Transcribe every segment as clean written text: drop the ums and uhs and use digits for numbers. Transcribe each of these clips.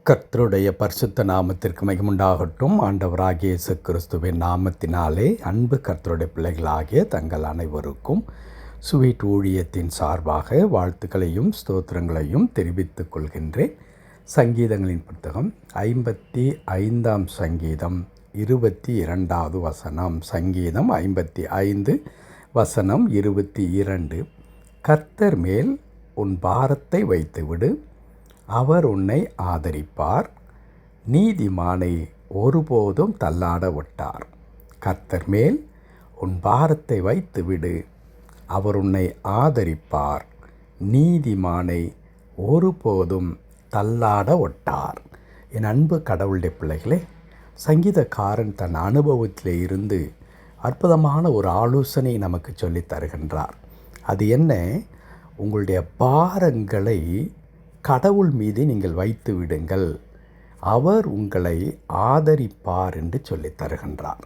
கர்த்தருடைய பரிசுத்த நாமத்திற்கு மகிமுண்டாகட்டும். ஆண்டவராகிய இயேசு கிறிஸ்துவின் நாமத்தினாலே அன்பு கர்த்தருடைய பிள்ளைகளாகிய தங்கள் அனைவருக்கும் ஸ்வீட் ஊழியத்தின் சார்பாக வாழ்த்துக்களையும் ஸ்தோத்திரங்களையும் தெரிவித்துக் கொள்கின்றேன். சங்கீதங்களின் புத்தகம் 55ஆம் சங்கீதம் 22வது வசனம். சங்கீதம் 55 வசனம் 22. கர்த்தர் மேல் உன் பாரத்தை வைத்துவிடு, அவர் உன்னை ஆதரிப்பார், நீதிமானை ஒருபோதும் தள்ளாட விட்டார். கர்த்தர் மேல் உன் பாரத்தை வைத்துவிடு, அவர் உன்னை ஆதரிப்பார், நீதிமானை ஒருபோதும் தள்ளாட விட்டார். என் அன்பு கடவுளுடைய பிள்ளைகளே, சங்கீதக்காரன் தன் அனுபவத்திலே இருந்து அற்புதமான ஒரு ஆலோசனை நமக்கு சொல்லித் தருகின்றார். அது என்ன? உங்களுடைய பாரங்களை கடவுள் மீது நீங்கள் வைத்து விடுங்கள், அவர் உங்களை ஆதரிப்பார் என்று சொல்லித் தருகின்றார்.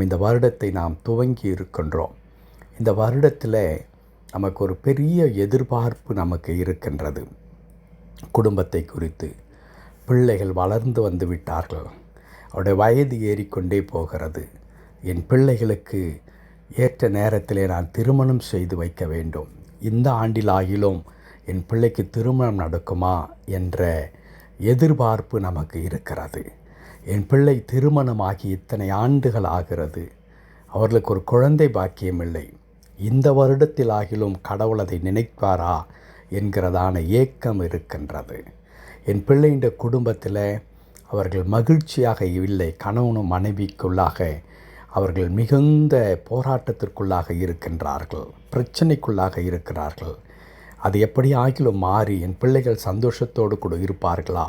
இந்த வருடத்தை நாம் துவங்கி இருக்கின்றோம். இந்த வருடத்தில் நமக்கு ஒரு பெரிய எதிர்பார்ப்பு நமக்கு இருக்கின்றது. குடும்பத்தை குறித்து. பிள்ளைகள் வளர்ந்து வந்து விட்டார்கள், அவருடைய வயது ஏறிக்கொண்டே போகிறது. என் பிள்ளைகளுக்கு ஏற்ற நேரத்திலே நான் திருமணம் செய்து வைக்க வேண்டும். இந்த ஆண்டிலாகிலும் என் பிள்ளைக்கு திருமணம் நடக்குமா என்ற எதிர்பார்ப்பு நமக்கு இருக்கிறது. என் பிள்ளை திருமணமாகி இத்தனை ஆண்டுகள் ஆகிறது, அவர்களுக்கு ஒரு குழந்தை பாக்கியம் இல்லை. இந்த வருடத்தில் ஆகிலும் கடவுள் அதை நினைப்பாரா என்கிறதான ஏக்கம் இருக்கின்றது. என் பிள்ளையின் குடும்பத்தில் அவர்கள் மகிழ்ச்சியாக இல்லை. கணவனும் மனைவிக்குள்ளாக அவர்கள் மிகுந்த போராட்டத்திற்குள்ளாக இருக்கின்றார்கள், பிரச்சனைக்குள்ளாக இருக்கிறார்கள். அது எப்படி ஆகிலும் மாறி என் பிள்ளைகள் சந்தோஷத்தோடு கூட இருப்பார்களா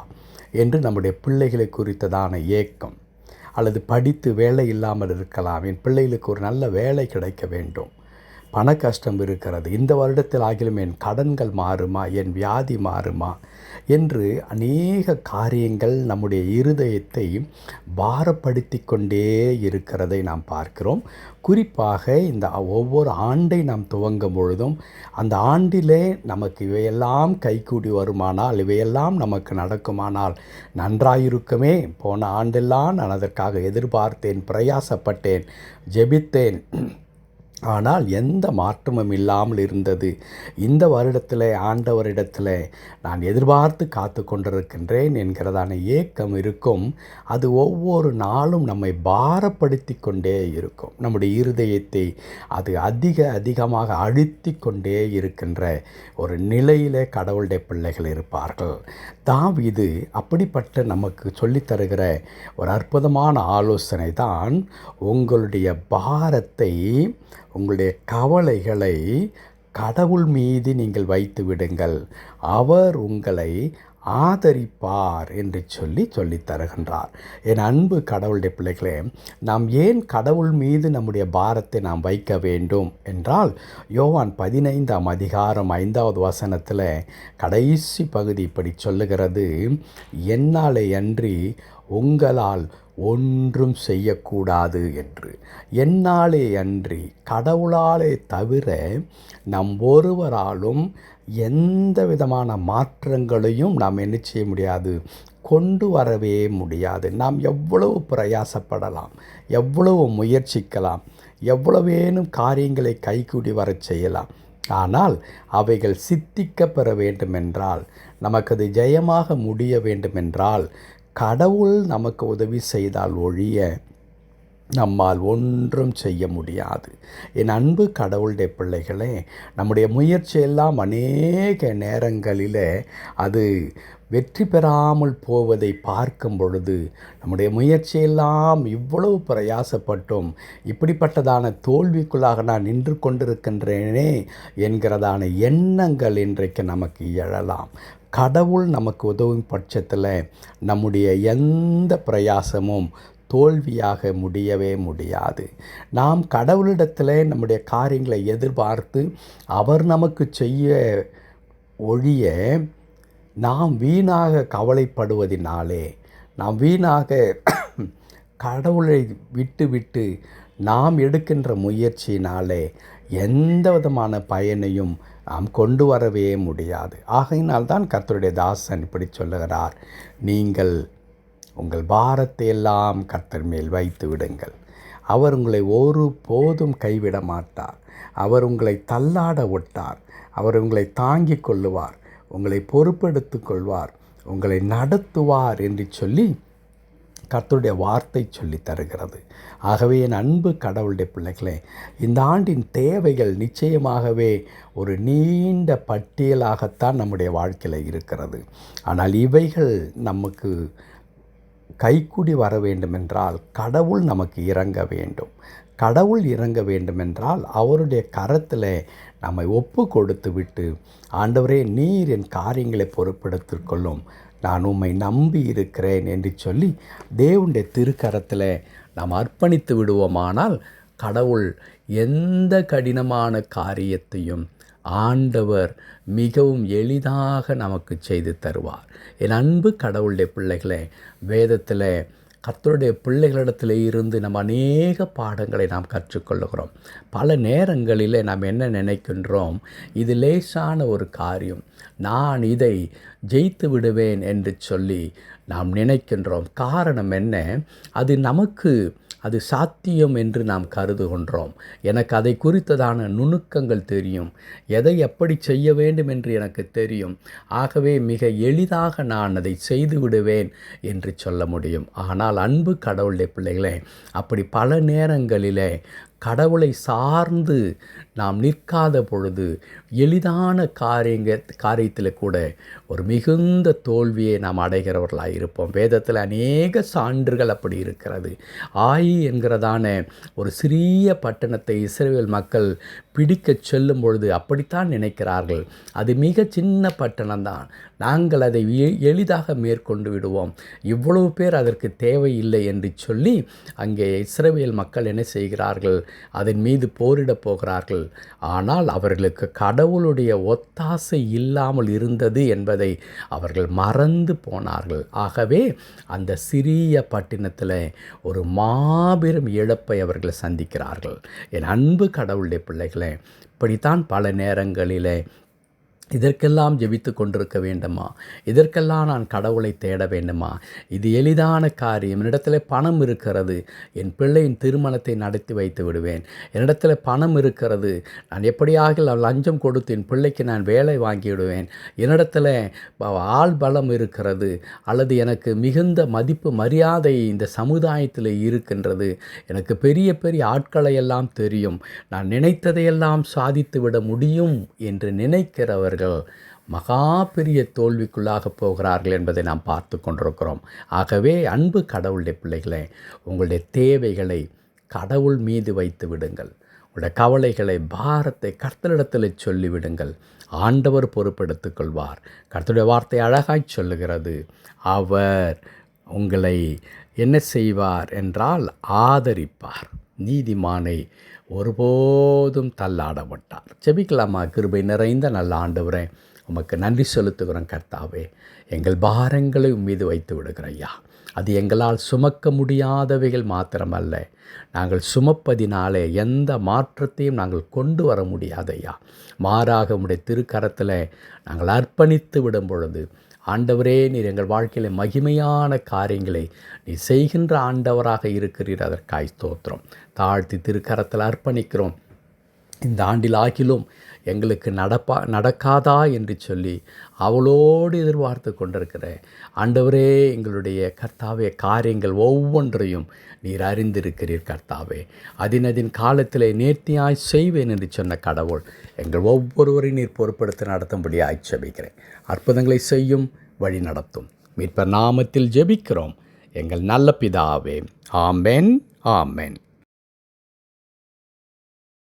என்று நம்முடைய பிள்ளைகளை குறித்ததான ஏக்கம். அல்லது படித்து வேலை இல்லாமல் இருக்கலாம், என் பிள்ளைகளுக்கு ஒரு நல்ல வேலை கிடைக்க வேண்டும், பண கஷ்டம் இருக்கிறது, இந்த வருடத்தில் ஆகிலும் என் கடன்கள் மாறுமா, என் வியாதி மாறுமா என்று அநேக காரியங்கள் நம்முடைய இருதயத்தை பாரப்படுத்தி கொண்டே இருக்கிறதை நாம் பார்க்கிறோம். குறிப்பாக இந்த ஒவ்வொரு ஆண்டை நாம் துவங்கும் பொழுதும் அந்த ஆண்டிலே நமக்கு இவையெல்லாம் கைகூடி வருமானால், இவையெல்லாம் நமக்கு நடக்குமானால் நன்றாயிருக்குமே. போன ஆண்டெல்லாம் நான் அதற்காக எதிர்பார்த்தேன், பிரயாசப்பட்டேன், ஜெபித்தேன், ஆனால் எந்த மாற்றமும் இல்லாமல் இருந்தது. இந்த வருடத்தில் ஆண்டவரிடத்தில் நான் எதிர்பார்த்து காத்து கொண்டிருக்கின்றேன் என்கிறதான ஏக்கம் இருக்கும். அது ஒவ்வொரு நாளும் நம்மை பாரப்படுத்தி கொண்டே இருக்கும். நம்முடைய இருதயத்தை அது அதிகமாக அழுத்தி கொண்டே இருக்கின்ற ஒரு நிலையிலே கடவுளுடைய பிள்ளைகள் இருப்பார்கள். தாவீது அப்படிப்பட்ட நமக்கு சொல்லித்தருகிற ஒரு அற்புதமான ஆலோசனை தான், உங்களுடைய பாரத்தை, உங்களுடைய கவலைகளை கடவுள் மீது நீங்கள் வைத்து விடுங்கள், அவர் உங்களை ஆதரிப்பார் என்று சொல்லித் தருகின்றார். என் அன்பு கடவுளுடைய பிள்ளைகளே, நாம் ஏன் கடவுள் மீது நம்முடைய பாரத்தை நாம் வைக்க வேண்டும் என்றால், யோவான் 15ஆம் அதிகாரம் 5வது வசனத்தில் கடைசி பகுதி இப்படி சொல்லுகிறது, என்னாலே அன்றி உங்களால் ஒன்றும் செய்யக்கூடாது என்று. என்னாலே அன்றி, கடவுளாலே தவிர நம் ஒருவராலும் எந்த விதமான மாற்றங்களையும் நாம் என்ன செய்ய முடியாது, கொண்டு வரவே முடியாது. நாம் எவ்வளவு பிரயாசப்படலாம், எவ்வளவு முயற்சிக்கலாம், எவ்வளவேனும் காரியங்களை கைகூடி வரச் செய்யலாம், ஆனால் அவைகள் சித்திக்க பெற வேண்டுமென்றால், நமக்கு அது ஜெயமாக முடிய வேண்டுமென்றால் கடவுள் நமக்கு உதவி செய்தால் ஒழிய நம்மால் ஒன்றும் செய்ய முடியாது. என் அன்பு கடவுளுடைய பிள்ளைகளே, நம்முடைய முயற்சியெல்லாம் அநேக நேரங்களில் அது வெற்றி பெறாமல் போவதை பார்க்கும் பொழுது, நம்முடைய முயற்சியெல்லாம் இவ்வளவு பிரயாசப்பட்டும் இப்படிப்பட்டதான தோல்விக்குள்ளாக நான் நின்று கொண்டிருக்கின்றேனே என்கிறதான எண்ணங்கள் இன்றைக்கு நமக்கு எழலாம். கடவுள் நமக்கு உதவும் பட்சத்தில் நம்முடைய எந்த பிரயாசமும் தோல்வியாக முடியவே முடியாது. நாம் கடவுளிடத்தில் நம்முடைய காரியங்களை எதிர்பார்த்து அவர் நமக்கு செய்ய ஒழிய நாம் வீணாக கவலைப்படுவதினாலே, நாம் வீணாக கடவுளை நாம் எடுக்கின்ற முயற்சியினாலே எந்த விதமான பயனையும் நாம் கொண்டு வரவே முடியாது. ஆகையினால்தான் கர்த்தருடைய தாசன் இப்படி சொல்லுகிறார், நீங்கள் உங்கள் பாரத்தை எல்லாம் கர்த்தர் மேல் வைத்து விடுங்கள். அவர் உங்களை ஒரு போதும் கைவிட மாட்டார். அவர் உங்களை தள்ளாட விட்டார். அவர் உங்களை தாங்கிக் கொள்ளுவார், உங்களை பொறுப்பெடுத்து கொள்வார், உங்களை நடத்துவார் என்று சொல்லி கர்த்தருடைய வார்த்தை சொல்லி தருகிறது. ஆகவே என் அன்பு கடவுளுடைய பிள்ளைகளே, இந்த ஆண்டின் தேவைகள் நிச்சயமாகவே ஒரு நீண்ட பட்டியலாகத்தான் நம்முடைய வாழ்க்கையில் இருக்கிறது. ஆனால் இவைகள் நமக்கு கைக்கூடி வர வேண்டுமென்றால் கடவுள் நமக்கு இறங்க வேண்டும். கடவுள் இறங்க வேண்டுமென்றால் அவருடைய கரத்தில் நம்மை ஒப்பு கொடுத்து விட்டு, ஆண்டவரே நீர் என் காரியங்களை பொறுப்பெடுத்துக் கொள்ளும், நான் உம்மை நம்பி இருக்கிறேன் என்று சொல்லி தேவனுடைய திருக்கரத்தில் நாம் அர்ப்பணித்து விடுவோமானால் கடவுள் எந்த கடினமான காரியத்தையும் ஆண்டவர் மிகவும் எளிதாக நமக்கு செய்து தருவார். என் அன்பு கடவுளுடைய பிள்ளைகளே, வேதத்தில் கர்த்தருடைய பிள்ளைகளிடத்தில் இருந்து நம்ம அநேக பாடங்களை நாம் கற்றுக்கொள்ளுகிறோம். பல நேரங்களில் நாம் என்ன நினைக்கின்றோம், இது லேசான ஒரு காரியம், நான் இதை ஜெயித்து விடுவேன் என்று சொல்லி நாம் நினைக்கின்றோம். காரணம் என்ன? அது சாத்தியம் என்று நாம் கருதுகின்றோம். எனக்கு அதை குறித்ததான நுணுக்கங்கள் தெரியும், எதை எப்படி செய்ய வேண்டும் என்று எனக்கு தெரியும், ஆகவே மிக எளிதாக நான் அதை செய்து விடுவேன் என்று சொல்ல முடியும். ஆனால் அன்பு கடவுளுடைய பிள்ளைகளே, அப்படி பல நேரங்களிலே கடவுளை சார்ந்து நாம் நிற்காத பொழுது எளிதான காரியத்தில் கூட ஒரு மிகுந்த தோல்வியை நாம் அடைகிறவர்களாக இருப்போம். வேதத்தில் அநேக சான்றுகள் அப்படி இருக்கிறது. ஆயி என்கிறதான ஒரு சிறிய பட்டணத்தை இஸ்ரவேல் மக்கள் பிடிக்கச் செல்லும் பொழுது அப்படித்தான் நினைக்கிறார்கள், அது மிக சின்ன பட்டணம்தான், நாங்கள் அதை எளிதாக மேற்கொண்டு விடுவோம், இவ்வளவு பேர் அதற்கு தேவையில்லை என்று சொல்லி அங்கே இஸ்ரவேல் மக்கள் என்ன செய்கிறார்கள், அதன் மீது போரிடப் போகிறார்கள். ஆனால் அவர்களுக்கு கடவுளுடைய ஒத்தாசை இல்லாமல் இருந்தது என்பதை அவர்கள் மறந்து போனார்கள். ஆகவே அந்த சிறிய பட்டினத்தில் ஒரு மாபெரும் இழப்பை அவர்கள் சந்திக்கிறார்கள். என் அன்பு கடவுளுடைய பிள்ளைகளே, இப்படித்தான் பல நேரங்களிலே இதற்கெல்லாம் ஜெபித்து கொண்டிருக்க வேண்டுமா? இதற்கெல்லாம் நான் கடவுளை தேட வேண்டுமா? இது எளிதான காரியம், என்னிடத்தில் பணம் இருக்கிறது, என் பிள்ளையின் திருமணத்தை நடத்தி வைத்து விடுவேன், என்னிடத்தில் பணம் இருக்கிறது, நான் எப்படியாக லஞ்சம் கொடுத்து என் பிள்ளைக்கு நான் வேலை வாங்கிவிடுவேன், என்னிடத்தில் ஆள் பலம் இருக்கிறது, அல்லது எனக்கு மிகுந்த மதிப்பு மரியாதை இந்த சமுதாயத்தில் இருக்கின்றது, எனக்கு பெரிய பெரிய ஆட்களை எல்லாம் தெரியும், நான் நினைத்ததையெல்லாம் சாதித்து விட முடியும் என்று நினைக்கிறவர் மகா பெரிய தோல்விக்குள்ளாக போகிறார்கள் என்பதை நாம் பார்த்து கொண்டிருக்கிறோம். ஆகவே அன்பு கடவுளுடைய பிள்ளைகளே, உங்களுடைய தேவைகளை கடவுள் மீது வைத்து விடுங்கள். உங்களுடைய கவலைகளை, பாரத்தை கர்த்தரிடத்தில் சொல்லிவிடுங்கள். ஆண்டவர் பொறுப்பெடுத்துக் கொள்வார். கர்த்தருடைய வார்த்தை அழகாய் சொல்லுகிறது, அவர் உங்களை என்ன செய்வார் என்றால் ஆதரிப்பார், நீதிமானை ஒருபோதும் தள்ளாட மாட்டார். ஜெபிக்கலாமா? கிருபை நிறைந்த நல்ல ஆண்டவரே, உமக்கு நன்றி செலுத்துகிறோம். கர்த்தாவே, எங்கள் பாரங்களை உம்மீது வைத்து விடுகிற ஐயா, அது எங்களால் சுமக்க முடியாதவைகள் மாத்திரமல்ல, நாங்கள் சுமப்பதினாலே எந்த மாற்றத்தையும் நாங்கள் கொண்டு வர முடியாதையா, மாறாக உம்முடைய திருக்கரத்தில் நாங்கள் அர்ப்பணித்து விடும் பொழுது ஆண்டவரே, நீர் எங்கள் வாழ்க்கையில் மகிமையான காரியங்களை நீ செய்கின்ற ஆண்டவராக இருக்கிறீர். அதற்காய் ஸ்தோத்திரம். தாழ்த்தி திருக்கரத்தில் அர்ப்பணிக்கிறோம். இந்த ஆண்டில் ஆகிலும் எங்களுக்கு நடக்காதா என்று சொல்லி அவளோடு எதிர்பார்த்து கொண்டிருக்கிற ஆண்டவரே, எங்களுடைய கர்த்தாவே காரியங்கள் ஒவ்வொன்றையும் நீர் அறிந்திருக்கிறீர். கர்த்தாவே, அதின் காலத்தில் நேர்த்தியாய் செய்வேன் என்று சொன்ன கடவுள் எங்கள் ஒவ்வொருவரையும் நீர் பொறுப்படுத்தி நடத்தும்படியாய் ஜெபிக்கிறேன். அற்புதங்களை செய்யும், வழி நடத்தும். மீட்பர் நாமத்தில் ஜெபிக்கிறோம் எங்கள் நல்ல பிதாவே. ஆமென், ஆமென்.